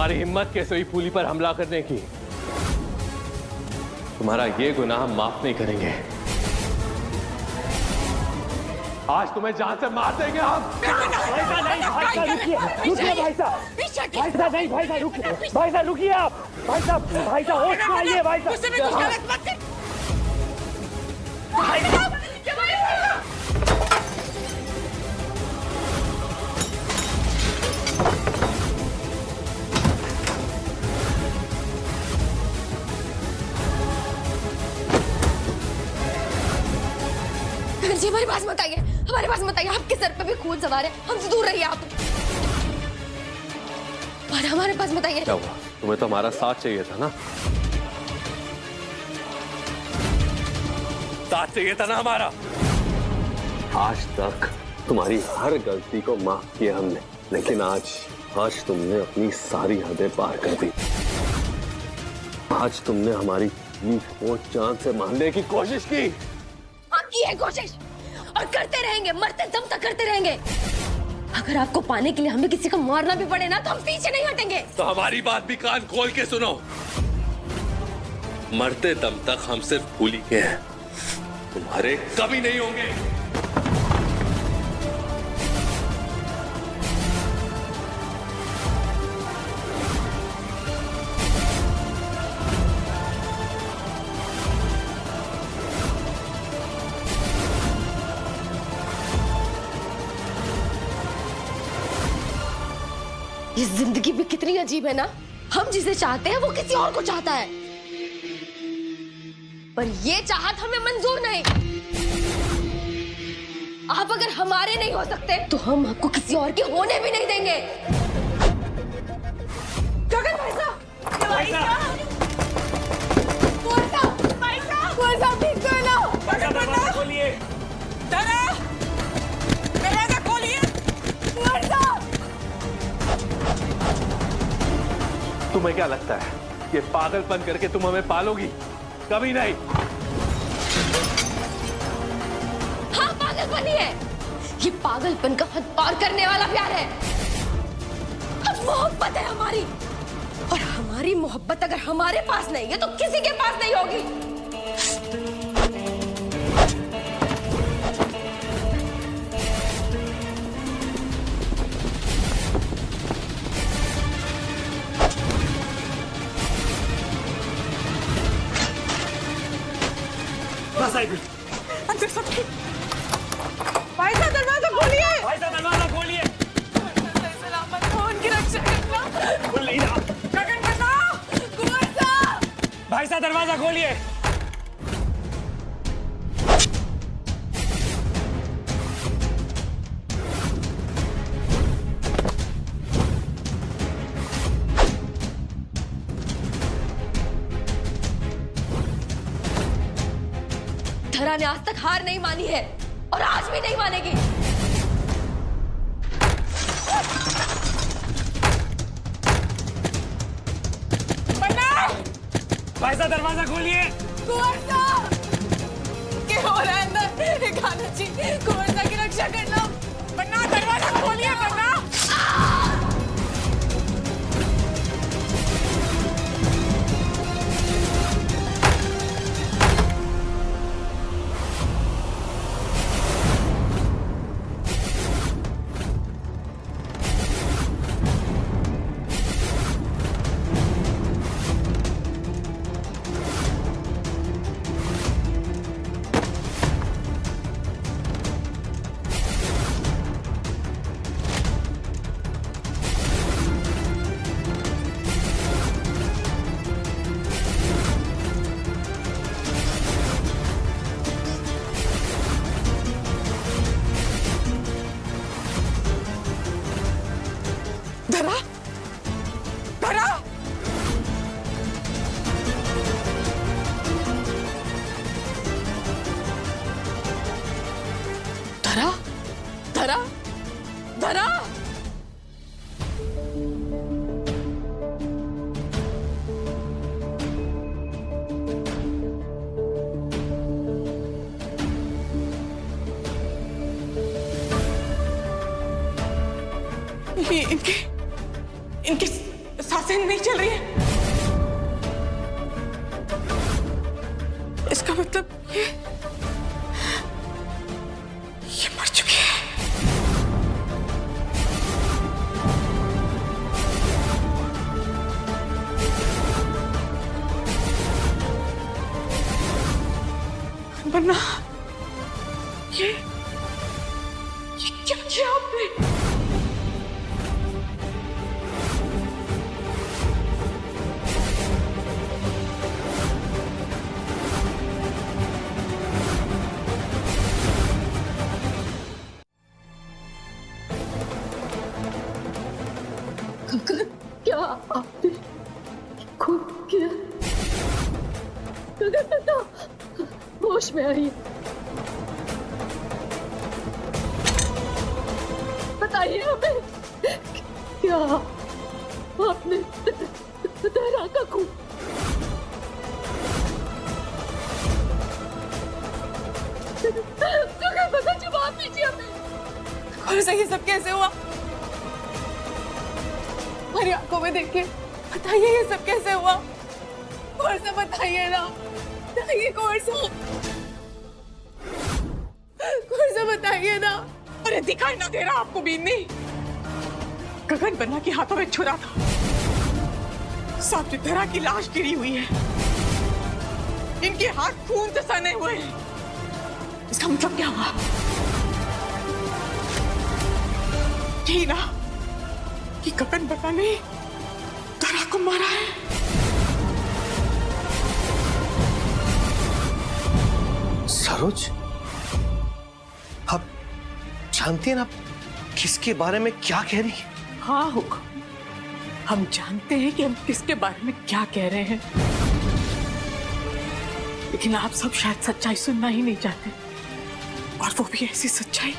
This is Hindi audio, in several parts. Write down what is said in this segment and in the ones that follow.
तुम्हारी हिम्मत कैसे हुई फूली पर हमला करने की? तुम्हारा ये गुनाह हम माफ नहीं करेंगे। आज तुम्हें जान से मार देंगे हम। भाई साहब रुकिए भाई साहब रुकिए आप। भाई साहब होश में आइए भाई साहब। जी हमारे पास मत आइए, हमारे पास मत आइए। आपके सर पे भी खून सवार है, हमसे दूर रहिए आप। और हमारे पास मत आइए। क्या हुआ? तुम्हें तो हमारा साथ चाहिए था ना? साथ चाहिए था ना हमारा? आज तक तुम्हारी हर गलती को माफ किया हमने, लेकिन आज तुमने अपनी सारी हदें पार कर दी। आज तुमने हमारी जान से मारने की कोशिश की। हाँ की है कोशिश, और करते रहेंगे, मरते दम तक करते रहेंगे। अगर आपको पाने के लिए हमें किसी को मारना भी पड़े ना, तो हम पीछे नहीं हटेंगे। तो हमारी बात भी कान खोल के सुनो। मरते दम तक हम सिर्फ फूली के हैं, तुम्हारे कभी नहीं होंगे। ये जिंदगी भी कितनी अजीब है ना। हम जिसे चाहते हैं वो किसी और को चाहता है, पर ये चाहत हमें मंजूर नहीं। आप अगर हमारे नहीं हो सकते तो हम आपको किसी और के होने भी नहीं देंगे। गगन भाई साहब, ठीक तो है ना? दरवाजा खोलिए। दरवाजा खोलिए। तुम्हें क्या लगता है ये पागलपन करके तुम हमें पालोगी? कभी नहीं। हाँ पागलपन ही है, ये पागलपन का हद पार करने वाला प्यार है। अब मोहब्बत है हमारी, और हमारी मोहब्बत अगर हमारे पास नहीं है तो किसी के पास नहीं होगी। अंदर सब ठीक। भाई साहब दरवाजा खोलिए। भाई साहब दरवाजा खोलिए। सलामत हो, उनकी रक्षा करना। खोल नहीं रहा। गगन बचाओ, कुंवर साहब। भाई साहब दरवाजा खोलिए। धरा ने आज तक हार नहीं मानी है, और आज भी नहीं मानेगी। भाई साहब दरवाजा खोलिए। कुंवर साहब, क्या हो रहा है अंदर? गाना जी, कुंवर साहब की रक्षा करना। बन्ना दरवाजा खोलिए, बन्ना। धरा, धरा, धरा, धरा, धरा। ये इनके सांसें नहीं चल रही है। इसका मतलब ये मर चुकी है। वरना ये क्या किया आपने? क्या आपने खुद किया? गगन होश में आई, बताइए हमें, क्या आपने दहरा का खून? गगन जवाब दीजिए हमें। और ये सब कैसे हुआ? हमारी आंखों में देखिए, बताइए ये सब कैसे हुआ? और से बताइए ना, बताइए कौन सा बताइए ना। अरे दिखाई ना दे रहा आपको बीनी? गगन बन्ना के हाथों में छुरा था, साथ में धरा की लाश गिरी हुई है, इनके हाथ खून से सने हुए हैं। इसका मतलब क्या हुआ? यही ना कि गगन बन्ना ने धरा को मारा है। सरोज, आप जानती हैं ना किसके बारे में क्या कह रही है? हाँ हुक्म, हम जानते हैं कि हम किसके बारे में क्या कह रहे हैं, लेकिन आप सब शायद सच्चाई सुनना ही नहीं चाहते, और वो भी ऐसी सच्चाई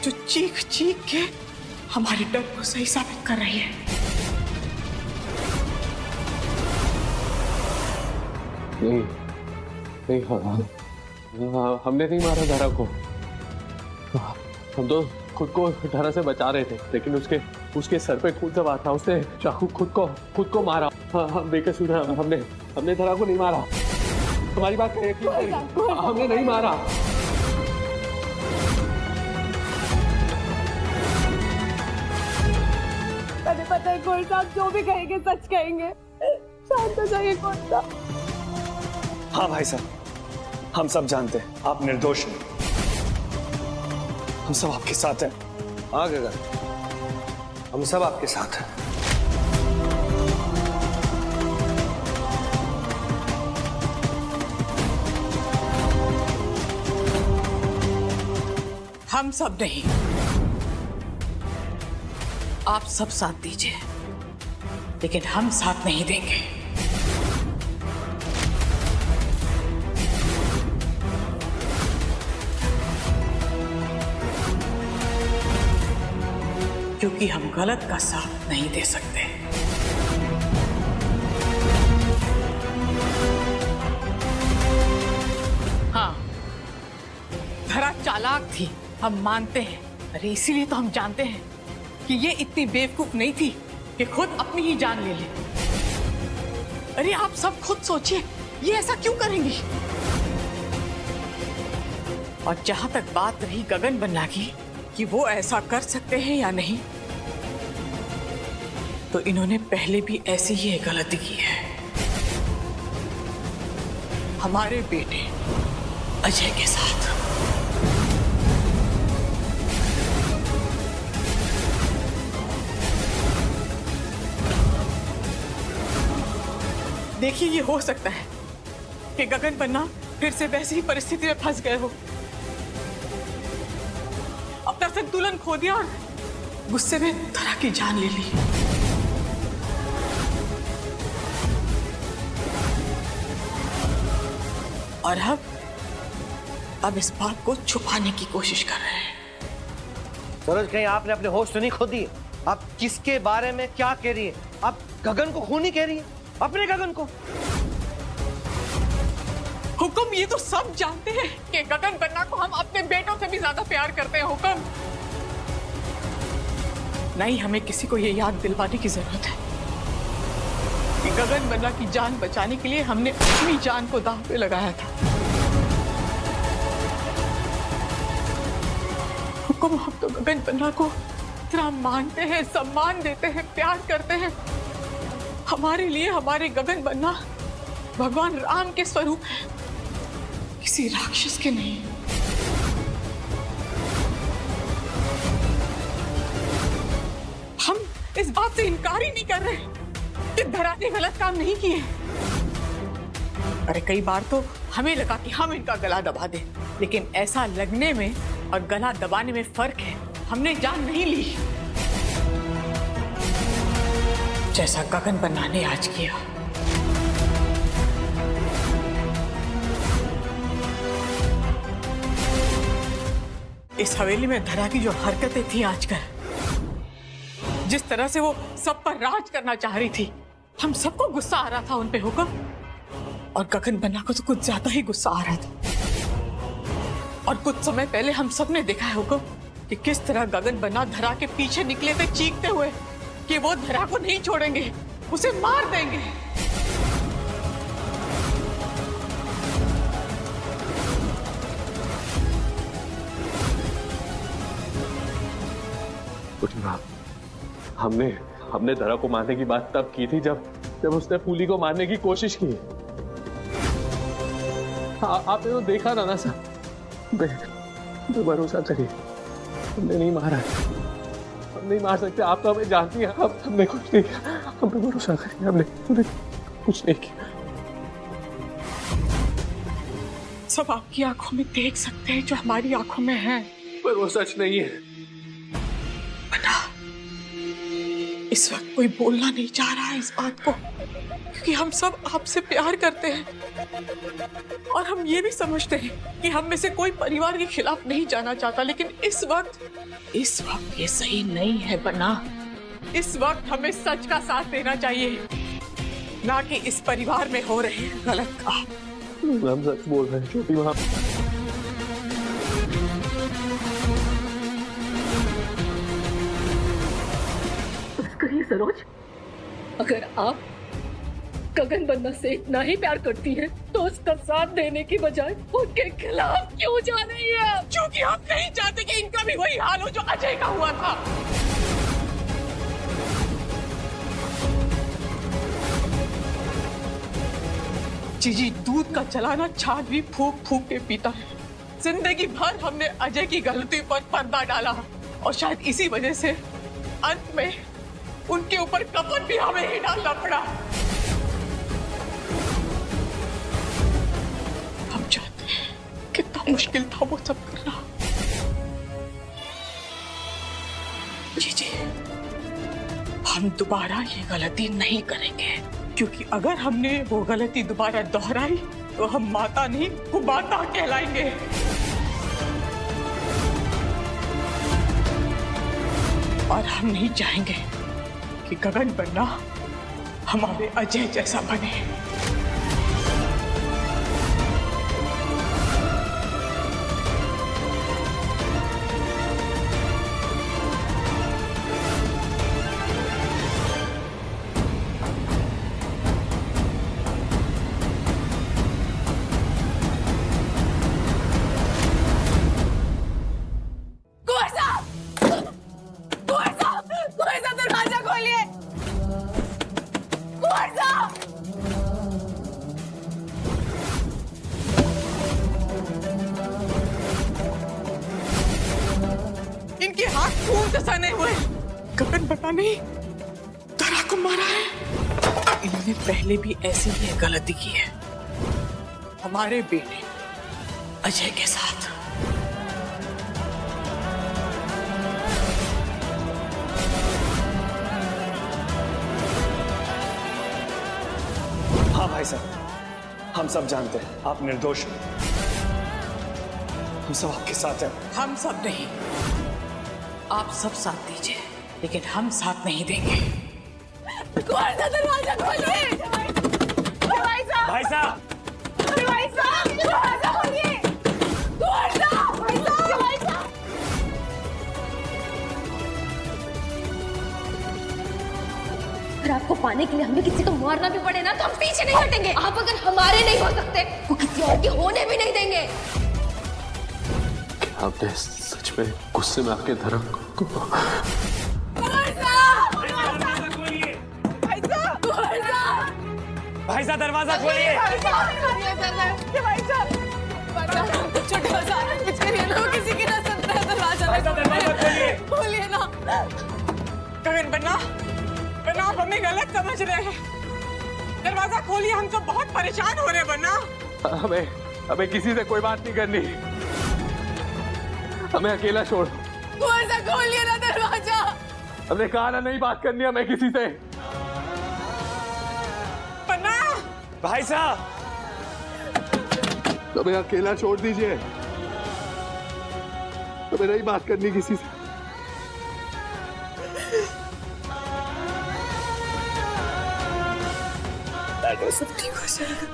जो चीख चीख के हमारे डर को सही साबित कर रही है। नहीं, हमने नहीं मारा धरा को। हम तो खुद को धरा से बचा रहे थे, लेकिन उसके सर पे खून सवार था, उसने चाकू खुद को मारा। हम बेकसूर हैं, हमने धरा को नहीं मारा। हमारी बात यकीन करिए, हमने नहीं मारा। मैंने पता है कौन सा, आप जो भी कहेंगे सच कहेंगे। शांत हो जाइए कौन सा। हाँ भाई साहब, हम सब जानते हैं आप निर्दोष हैं, हम सब आपके साथ हैं। हाँ गगन, हम सब आपके साथ हैं। हम सब नहीं, आप सब साथ दीजिए, लेकिन हम साथ नहीं देंगे। क्योंकि हम गलत का साथ नहीं दे सकते। हाँ, धरा चालाक थी, हम मानते हैं। अरे इसीलिए तो हम जानते हैं कि ये इतनी बेवकूफ नहीं थी कि खुद अपनी ही जान ले ले। अरे आप सब खुद सोचिए, ये ऐसा क्यों करेंगी? और जहां तक बात रही गगन बन्ना की कि वो ऐसा कर सकते हैं या नहीं, तो इन्होंने पहले भी ऐसी ही एक गलती की है हमारे बेटे अजय के साथ। देखिए, ये हो सकता है कि गगन बन्ना फिर से वैसी ही परिस्थिति में फंस गए हो, अपना संतुलन खो दिया और गुस्से में धरा की जान ले ली। और अब इस बात को छुपाने की कोशिश कर रहे हैं। सरोज, कहीं आपने अपने होश तो नहीं खो दिए? आप किसके बारे में क्या कह रही है? आप गगन को खूनी कह रही है, अपने गगन को। हुक्म, ये तो सब जानते हैं कि गगन बन्ना को हम अपने बेटों से भी ज्यादा प्यार करते हैं। हुक्म, नहीं हमें किसी को ये याद दिलवाने की जरूरत है कि गगन बन्ना की जान बचाने के लिए हमने अपनी जान को दांव पे लगाया था। हुक्म, हम तो गगन बन्ना को इतना मानते हैं, सम्मान देते हैं, प्यार करते हैं। हमारे लिए हमारे गगन बन्ना भगवान राम के स्वरूप है, किसी राक्षस के नहीं। हम इस बात से इनकार ही नहीं कर रहे कि धरा ने गलत काम नहीं किए। अरे कई बार तो हमें लगा कि हम इनका गला दबा दें, लेकिन ऐसा लगने में और गला दबाने में फर्क है। हमने जान नहीं ली जैसा गगन बन्ना ने आज किया। इस हवेली में धरा की जो हरकतें थी आजकल, जिस तरह से वो सब पर राज करना चाह रही थी, हम सबको गुस्सा आ रहा था उन पे हुक्म, और गगन बन्ना को तो कुछ ज्यादा ही गुस्सा आ रहा था। और कुछ समय पहले हम सबने देखा है हुक्म कि किस तरह गगन बन्ना धरा के पीछे निकले थे चीखते हुए कि वो धरा को नहीं छोड़ेंगे, उसे मार देंगे। हमने धरा को मारने की बात तब की थी जब उसने फूली को मारने की कोशिश की। आपने तो देखा था ना सर, भरोसा करिए, हमने नहीं मारा, हम नहीं मार सकते। आप तो हमें जानती हैं, हमने कुछ नहीं किया, हम पे भरोसा करिए, हमने कुछ नहीं किया। सब आपकी आंखों में देख सकते हैं जो हमारी आंखों में है, पर वो सच नहीं है। इस वक्त कोई बोलना नहीं चाह रहा है इस बात को, क्योंकि हम सब आपसे प्यार करते हैं और हम ये भी समझते हैं कि हम में से कोई परिवार के खिलाफ नहीं जाना चाहता। लेकिन इस वक्त ये सही नहीं है बन्ना। इस वक्त हमें सच का साथ देना चाहिए, ना कि इस परिवार में हो रहे गलत का। हम सच बोल रहे हैं छोटी माँ। सरोज, अगर आप गगन बन्ना से इतना ही प्यार करती हैं, तो उसका साथ देने की बजाय उनके खिलाफ क्यों जा रही है? क्योंकि हम नहीं चाहते कि इनका भी वही हाल हो जो अजय का हुआ था। जीजी दूध का चलाना छाछ भी फूंक फूंक के पीता है। जिंदगी भर हमने अजय की गलती पर पर्दा डाला और शायद इसी वजह से अंत में उनके ऊपर कफन भी हमें ही डालना पड़ा। हम जानते हैं कितना मुश्किल था वो सब करना। जी, हम दोबारा ये गलती नहीं करेंगे, क्योंकि अगर हमने वो गलती दोबारा दोहराई तो हम माता नहीं कुमाता कहलाएंगे। और हम नहीं चाहेंगे कि गगन बन्ना हमारे अजय जैसा बने। दरवाजा खोलिए। कुंवर साहब, इनके हाथ खून से सने हुए। गगन बन्ना ने धरा को मारा है। इन्होंने पहले भी ऐसी ही गलती की है हमारे बेटे अजय के साथ। हाँ भाई साहब, हम सब जानते हैं आप निर्दोष हैं। हम सब आपके साथ हैं। हम सब नहीं, आप सब साथ दीजिए, लेकिन हम साथ नहीं देंगे। कुंवर साहब दरवाजा खोलिए। भाई साहब, भाई साहब, भाई साहब दरवाजा खोलिए। कुंवर साहब, भाई साहब, छुपाने के लिए हमें किसी को मारना भी पड़े ना तो हम पीछे नहीं हटेंगे। आप अगर हमारे नहीं हो सकते वो किसी और के होने भी नहीं देंगे। आपने सच में गुस्से में आपके धर्म को भाई साहब दरवाजा खोलिए। किसी की ना सुन रहा दरवाजा खोलिए ना। गगन बन्ना बन्ना, आप हमें गलत समझ रहे हैं। दरवाजा खोलिए, हम तो बहुत परेशान हो रहे हैं बन्ना। हमें किसी से कोई बात नहीं करनी, हमें अकेला छोड़। खोलिए ना दरवाजा। हमने कहा ना नहीं बात करनी हमें किसी से। बन्ना भाई साहब हमें अकेला छोड़ दीजिए, हमें नहीं बात करनी किसी से। सब ठीक हो जाएगा।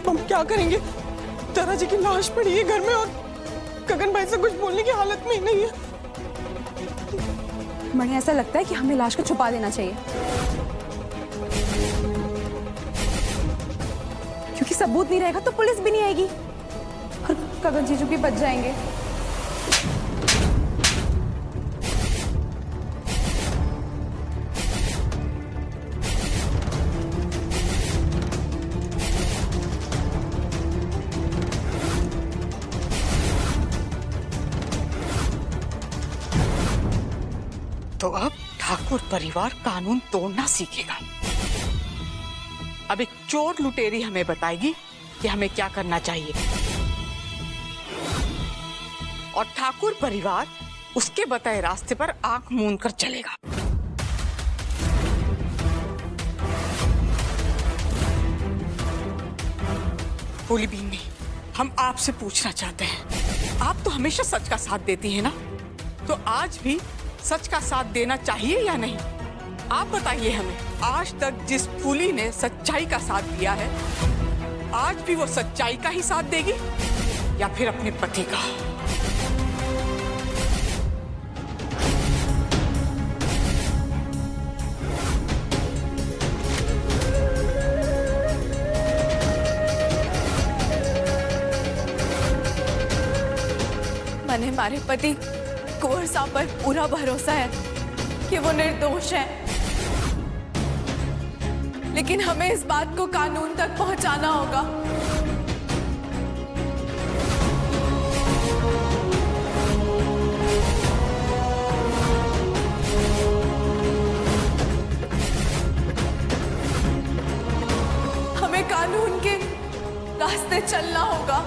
हम क्या करेंगे? तारा जी की लाश पड़ी है घर में और गगन भाई से कुछ बोलने की हालत में ही नहीं है। मुझे ऐसा लगता है कि हमें लाश को छुपा देना चाहिए, क्योंकि सबूत नहीं रहेगा तो पुलिस भी नहीं आएगी और गगन जीजू भी बच जाएंगे। तो अब ठाकुर परिवार कानून तोड़ना सीखेगा। अब एक चोर लुटेरी हमें बताएगी कि हमें क्या करना चाहिए, और ठाकुर परिवार उसके बताए रास्ते पर आंख मूंद कर चलेगा। बोली बीनी, हम आपसे पूछना चाहते हैं, आप तो हमेशा सच का साथ देती है ना, तो आज भी सच का साथ देना चाहिए या नहीं? आप बताइए हमें। आज तक जिस फूली ने सच्चाई का साथ दिया है, आज भी वो सच्चाई का ही साथ देगी या फिर अपने पति का? मैंने हमारे पति कुंवर साहब पर पूरा भरोसा है कि वो निर्दोष है, लेकिन हमें इस बात को कानून तक पहुंचाना होगा। हमें कानून के रास्ते चलना होगा।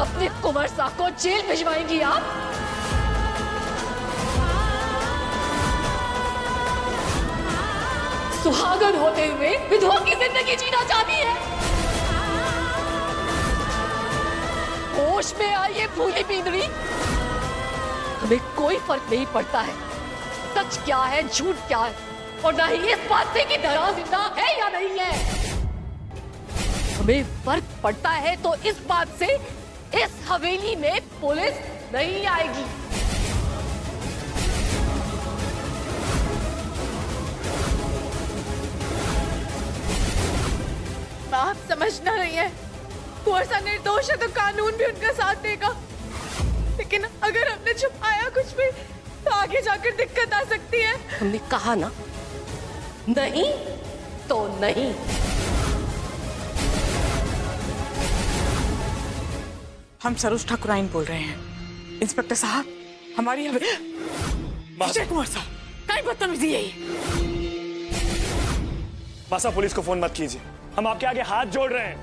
अपने कुंवर साहब को जेल भिजवाएंगी आप? सुहागन होते हुए विधवा की जिंदगी जीना चाहती है? होश में आइए भूली बींदड़ी, हमें कोई फर्क नहीं पड़ता है सच क्या है झूठ क्या है, और ना ही इस बात से कि धरा जिंदा है या नहीं है। हमें फर्क पड़ता है तो इस बात से इस हवेली में पुलिस नहीं आएगी। आप समझना नहीं है, कुंवर साहब निर्दोष है तो कानून भी उनका साथ देगा, लेकिन अगर हमने छुपाया कुछ भी तो आगे जाकर दिक्कत आ सकती है। हमने कहा ना, नहीं तो नहीं। हम सरोज ठाकुराइन बोल रहे हैं। इंस्पेक्टर साहब, हमारी विजय कुमार साहब, कहीं बदतमीजी है ये। मासा पुलिस को फोन मत कीजिए, हम आपके आगे हाथ जोड़ रहे हैं।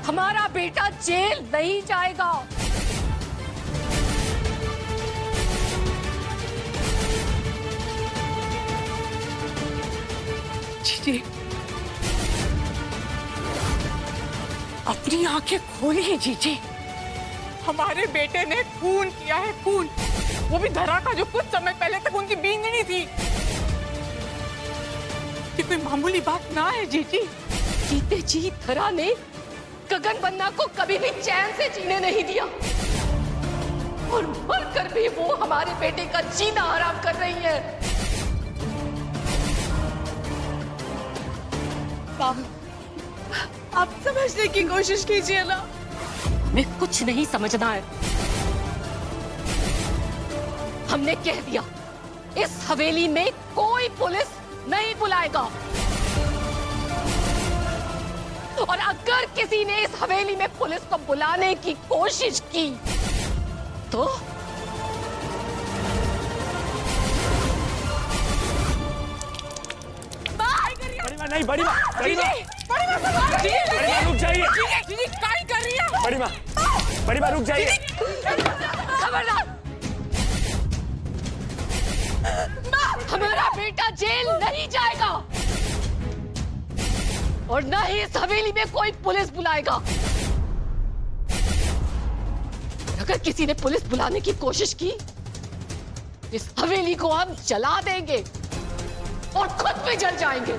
हमारा बेटा जेल नहीं जाएगा। जीजी, अपनी आंखें खोलिए जीजी। हमारे बेटे ने खून किया है, खून। वो भी धरा का जो कुछ समय पहले तक उनकी बींदनी थी। ये कोई मामूली बात ना है जीजी। जीते जी धरा ने गगन बन्ना को कभी भी चैन से जीने नहीं दिया, और मरकर भी वो हमारे बेटे का जीना हराम कर रही है। आप समझने की कोशिश कीजिए ना। हमें कुछ नहीं समझना है। हमने कह दिया, इस हवेली में कोई पुलिस नहीं बुलाएगा, और अगर किसी ने इस हवेली में पुलिस को बुलाने की कोशिश की तो नहीं, बड़ी माँ रुक जाइए। जीजी काय कर रही है? बड़ी माँ रुक जाइए। खबरदार, हमारा बेटा जेल नहीं जाएगा, और न ही इस हवेली में कोई पुलिस बुलाएगा। अगर किसी ने पुलिस बुलाने की कोशिश की, इस हवेली को हम जला देंगे और खुद भी जल जाएंगे।